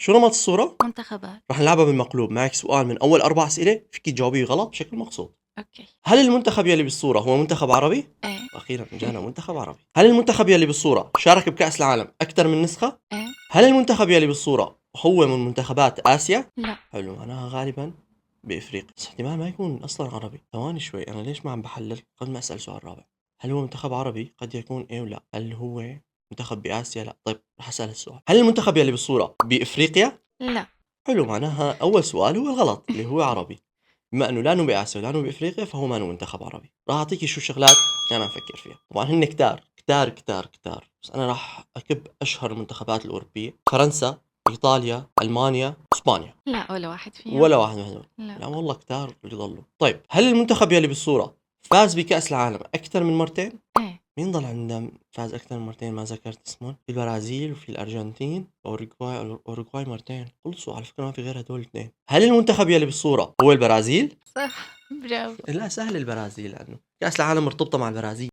شو نمط الصورة؟ منتخبات. رح نلعبها بالمقلوب. معك سؤال من أول 4 أسئلة فيك تجاوبيه غلط بشكل مقصود. أوكي. هل المنتخب يلي بالصورة هو منتخب عربي؟ إيه. أخيرا جانا منتخب عربي. هل المنتخب يلي بالصورة شارك بكأس العالم أكثر من نسخة؟ إيه. هل المنتخب يلي بالصورة هو من منتخبات آسيا؟ لا. حلو، معناها غالبا بإفريقيا، بس احتمال ما يكون أصلا عربي. ثواني شوي، أنا ليش ما عم بحلل قبل ما أسأل سؤال رابع؟ هل هو منتخب عربي؟ قد يكون إيه ولا. هل هو منتخب بآسيا؟ لا. طيب رح أسأل السؤال، هل المنتخب يلي بالصورة بإفريقيا؟ لا. حلو، معناها أول سؤال هو الغلط اللي هو عربي. بما انه لا بآسيا ولا بافريقيا فهو ما منتخب عربي. راح اعطيكي شو شغلات كان افكر فيها. طبعا هن كتار كتار كتار كتار، بس انا راح اكب اشهر المنتخبات الاوروبيه: فرنسا، ايطاليا، المانيا، اسبانيا. لا، ولا واحد فيهم. ولا واحد منهم. لا. لا والله كتار اللي ضلوا. طيب هل المنتخب يلي بالصوره فاز بكأس العالم اكثر من مرتين؟ إيه. مين ضل عندنا فاز اكثر من مرتين ما ذكرت اسمهم؟ في البرازيل وفي الارجنتين واوروغواي. اوروغواي مرتين خلصوا على فكره، ما في غير هدول الاثنين. هل المنتخب يلي بالصوره هو البرازيل؟ صح. برافو. لا سهل البرازيل، لانه كأس العالم مرتبطة مع البرازيل.